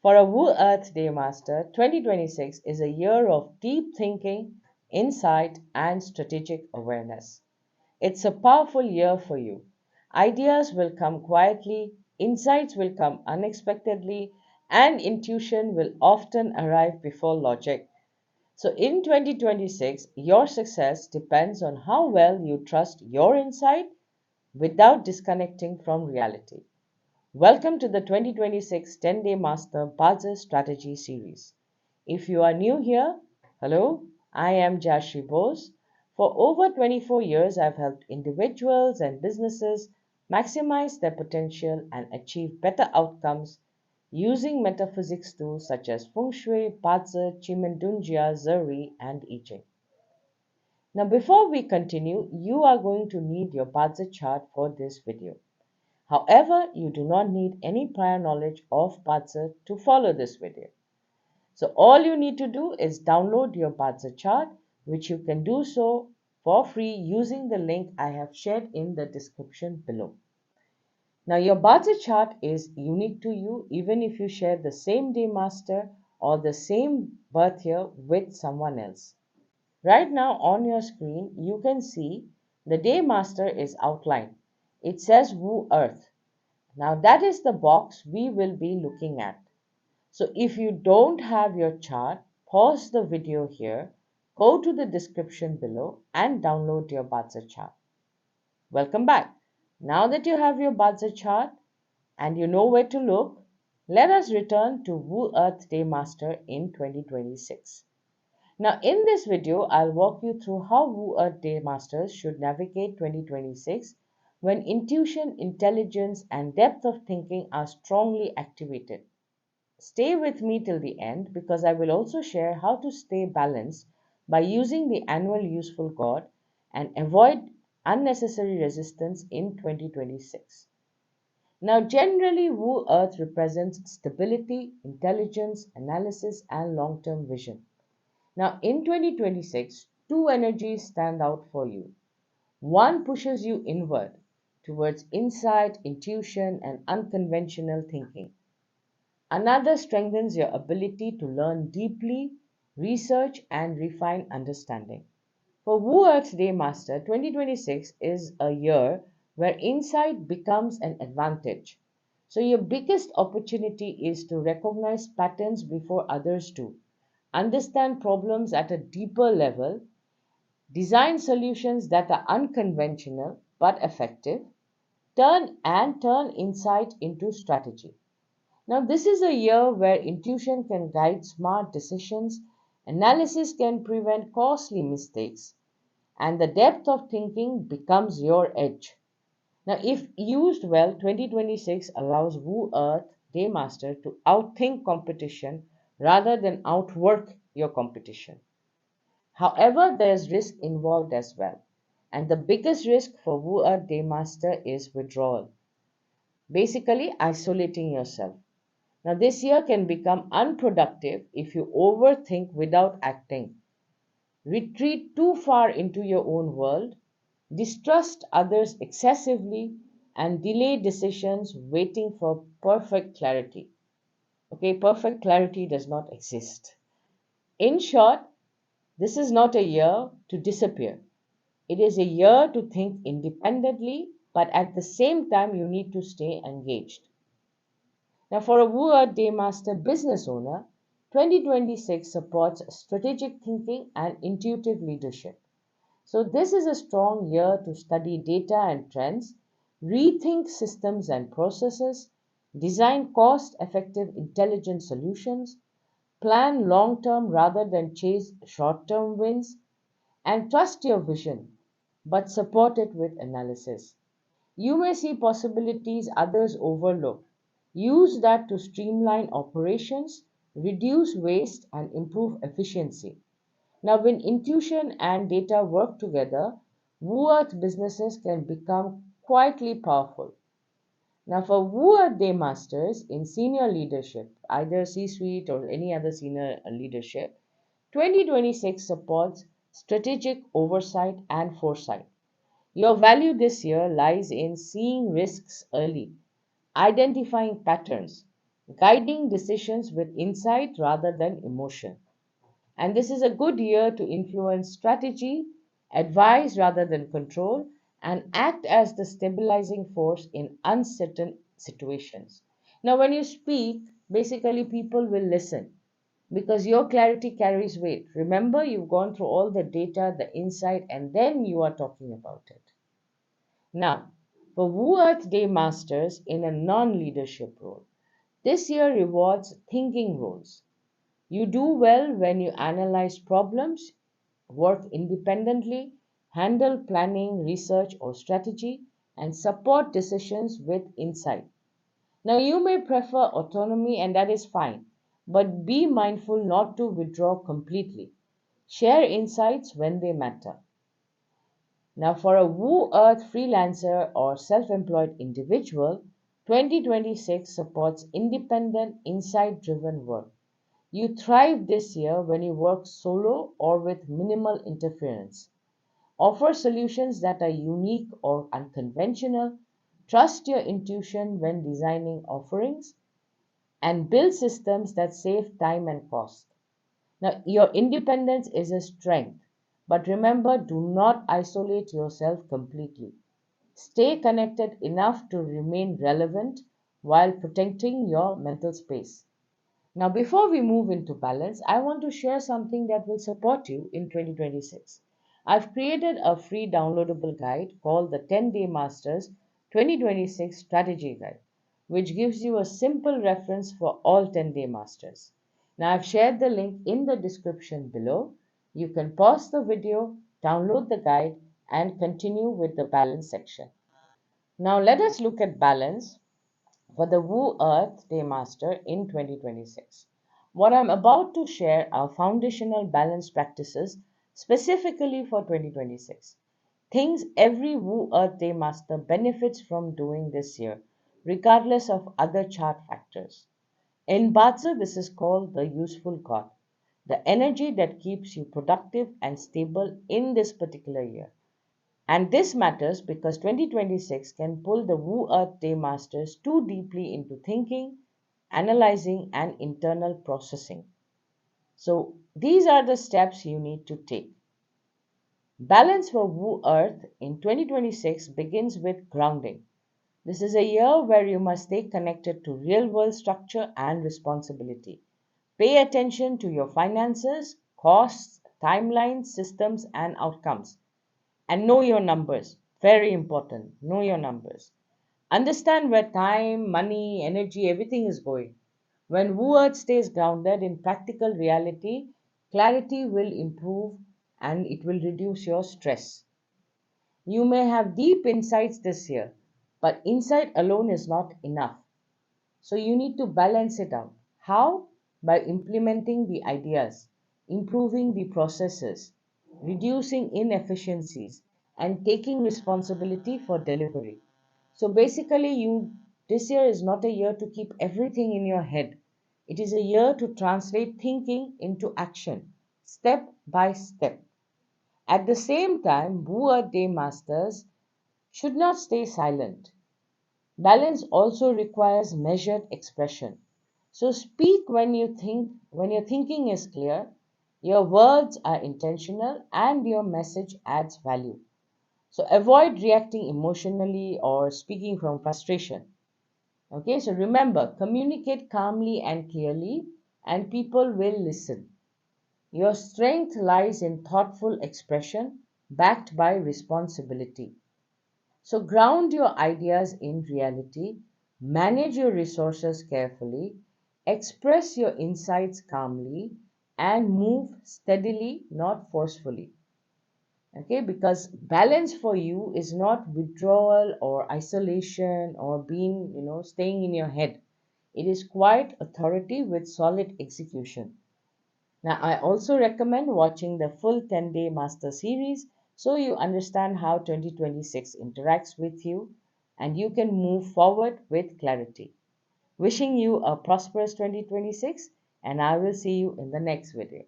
For a Wu Earth Day Master, 2026 is a year of deep thinking, insight, and strategic awareness. It's a powerful year for you. Ideas will come quietly, insights will come unexpectedly, and intuition will often arrive before logic. So in 2026, your success depends on how well you trust your insight without disconnecting from reality. Welcome to the 2026 10-Day Master Bazi Strategy Series. If you are new here, hello, I am Jayashree Bose. For over 24 years, I've helped individuals and businesses maximize their potential and achieve better outcomes using metaphysics tools such as Feng Shui, Bazi, Chimendunjia, Zeri, and I Ching. Now, before we continue, you are going to need your Bazi chart for this video. However, you do not need any prior knowledge of Bazi to follow this video. So all you need to do is download your Bazi chart, which you can do so for free using the link I have shared in the description below. Now your Bazi chart is unique to you even if you share the same day master or the same birth year with someone else. Right now on your screen, you can see the day master is outlined. It says Wu Earth. Now that is the box we will be looking at. So if you don't have your chart, pause the video here, go to the description below and download your Bazi chart. Welcome back. Now that you have your Bazi chart and you know where to look, let us return to Wu Earth Day Master in 2026. Now in this video, I'll walk you through how Wu Earth Day Masters should navigate 2026 when intuition, intelligence, and depth of thinking are strongly activated. Stay with me till the end because I will also share how to stay balanced by using the annual useful god and avoid unnecessary resistance in 2026. Now, generally, Wu Earth represents stability, intelligence, analysis, and long term vision. Now, in 2026, two energies stand out for you. One pushes you inward towards insight, intuition, and unconventional thinking. Another strengthens your ability to learn deeply, research, and refine understanding. For Wu Earth Day Master, 2026 is a year where insight becomes an advantage. So, your biggest opportunity is to recognize patterns before others do, understand problems at a deeper level, design solutions that are unconventional but effective, turn insight into strategy. Now, this is a year where intuition can guide smart decisions, analysis can prevent costly mistakes, and the depth of thinking becomes your edge. Now, if used well, 2026 allows Wu Earth Day Master to outthink competition rather than outwork your competition. However, there is risk involved as well. And the biggest risk for Wu Earth Day Master is withdrawal, basically isolating yourself. Now, this year can become unproductive if you overthink without acting, retreat too far into your own world, distrust others excessively, and delay decisions waiting for perfect clarity. Okay, perfect clarity does not exist. In short, this is not a year to disappear. It is a year to think independently, but at the same time, you need to stay engaged. Now, for a Wu Earth Day Master business owner, 2026 supports strategic thinking and intuitive leadership. So, this is a strong year to study data and trends, rethink systems and processes, design cost effective intelligent solutions, plan long term rather than chase short term wins, and trust your vision, but support it with analysis. You may see possibilities others overlook. Use that to streamline operations, reduce waste, and improve efficiency. Now, when intuition and data work together, Wu Earth businesses can become quietly powerful. Now, for Wu Earth Day Masters in senior leadership, either C suite or any other senior leadership, 2026 supports strategic oversight and foresight. Your value this year lies in seeing risks early, identifying patterns, guiding decisions with insight rather than emotion. And this is a good year to influence strategy, advise rather than control, and act as the stabilizing force in uncertain situations. Now, when you speak, basically people will listen because your clarity carries weight. Remember, you've gone through all the data, the insight, and then you are talking about it. Now, for Wu Earth Day Masters in a non leadership role, this year rewards thinking roles. You do well when you analyze problems, work independently, handle planning, research, or strategy, and support decisions with insight. Now, you may prefer autonomy, and that is fine, but be mindful not to withdraw completely. Share insights when they matter. Now, for a Wu Earth freelancer or self employed individual, 2026 supports independent, insight driven work. You thrive this year when you work solo or with minimal interference. Offer solutions that are unique or unconventional. Trust your intuition when designing offerings and build systems that save time and cost. Now, your independence is a strength, but remember, do not isolate yourself completely. Stay connected enough to remain relevant while protecting your mental space. Now, before we move into balance, I want to share something that will support you in 2026. I've created a free downloadable guide called the 10-Day Masters 2026 Strategy Guide, which gives you a simple reference for all 10-Day Masters. Now, I've shared the link in the description below. You can pause the video, download the guide, and continue with the balance section. Now, let us look at balance for the Wu Earth Day Master in 2026. What I'm about to share are foundational balance practices specifically for 2026. Things every Wu Earth Day Master benefits from doing this year, regardless of other chart factors. In Bazi, this is called the useful God, the energy that keeps you productive and stable in this particular year. And this matters because 2026 can pull the Wu Earth Day Masters too deeply into thinking, analyzing, and internal processing. So, these are the steps you need to take. Balance for Wu Earth in 2026 begins with grounding. This is a year where you must stay connected to real world structure and responsibility. Pay attention to your finances, costs, timelines, systems, and outcomes. And know your numbers. Very important. Know your numbers. Understand where time, money, energy, everything is going. When Wu stays grounded in practical reality, clarity will improve and it will reduce your stress. You may have deep insights this year, but insight alone is not enough. So you need to balance it out. How? By implementing the ideas, improving the processes, reducing inefficiencies, and taking responsibility for delivery. So basically, this year is not a year to keep everything in your head. It is a year to translate thinking into action, step by step. At the same time, Wu Day Masters should not stay silent. Balance also requires measured expression. So speak when your thinking is clear, your words are intentional, and your message adds value. So avoid reacting emotionally or speaking from frustration. Okay, so remember, communicate calmly and clearly, and people will listen. Your strength lies in thoughtful expression backed by responsibility. So ground your ideas in reality, manage your resources carefully, express your insights calmly, and move steadily, not forcefully. Okay, because balance for you is not withdrawal or isolation or being, staying in your head. It is quiet authority with solid execution. Now, I also recommend watching the full 10-day master series so you understand how 2026 interacts with you and you can move forward with clarity. Wishing you a prosperous 2026, and I will see you in the next video.